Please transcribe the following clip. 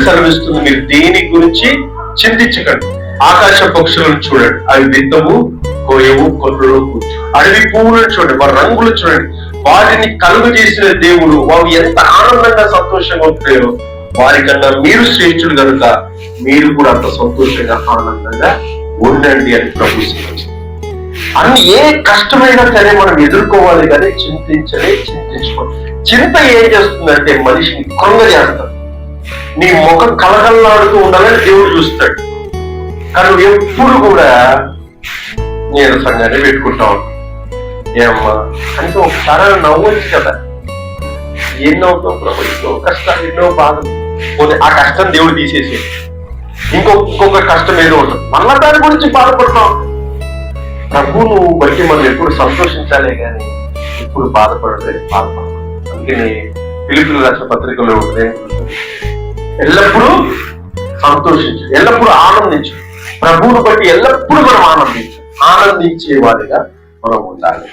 సెలవిస్తుంది, మీరు దేని గురించి చింతించకండి. ఆకాశ పక్షులను చూడండి, అవి విత్తము, కోయవు, కొట్టులో కూర్చు. అడవి పువ్వులను చూడండి, వారి రంగులు చూడండి, వాటిని కలుగు చేసిన దేవుడు వారు ఎంత ఆనందంగా సంతోషంగా ఉంటాయో వారికన్నా మీరు శ్రేష్ఠులు కనుక మీరు కూడా అంత సంతోషంగా ఆనందంగా ఉండండి అని ప్రభు సూచించారు. అన్ని ఏ కష్టమైనా సరే మనం ఎదుర్కోవాలి కానీ చింతించుకోవాలి. చింత ఏం చేస్తుందంటే మనిషిని కొంగ చేస్తాడు. నీ ముఖం కలగల్లాడుతూ ఉండాలని దేవుడు చూస్తాడు, కానీ నువ్వు ఎప్పుడు కూడా నీరసంగానే పెట్టుకుంటా ఉంటావు. ఏమ్మా అంటే ఒకసారి నవ్వచ్చు కదా, ఏం నవ్వుతావు ప్రభు, ఎన్నో కష్టాలు, ఎన్నో బాధలు. పోతే ఆ కష్టం దేవుడు తీసేసి ఇంకొక కష్టం ఏదో ఉంటుంది, మళ్ళా దాని గురించి బాధపడతాం. ప్రభువును బట్టి మనం ఎప్పుడు సంతోషించాలే కానీ ఎప్పుడు బాధపడలేదు, బాధపడాలి. అందుకని ఫిలిప్పీయులకు రాసిన పత్రికలో ఉంటుంది, ఎల్లప్పుడూ సంతోషించు, ఎల్లప్పుడూ ఆనందించు. ప్రభువును బట్టి ఎల్లప్పుడూ మనం ఆనందించే వారిగా మనం ఉండాలి.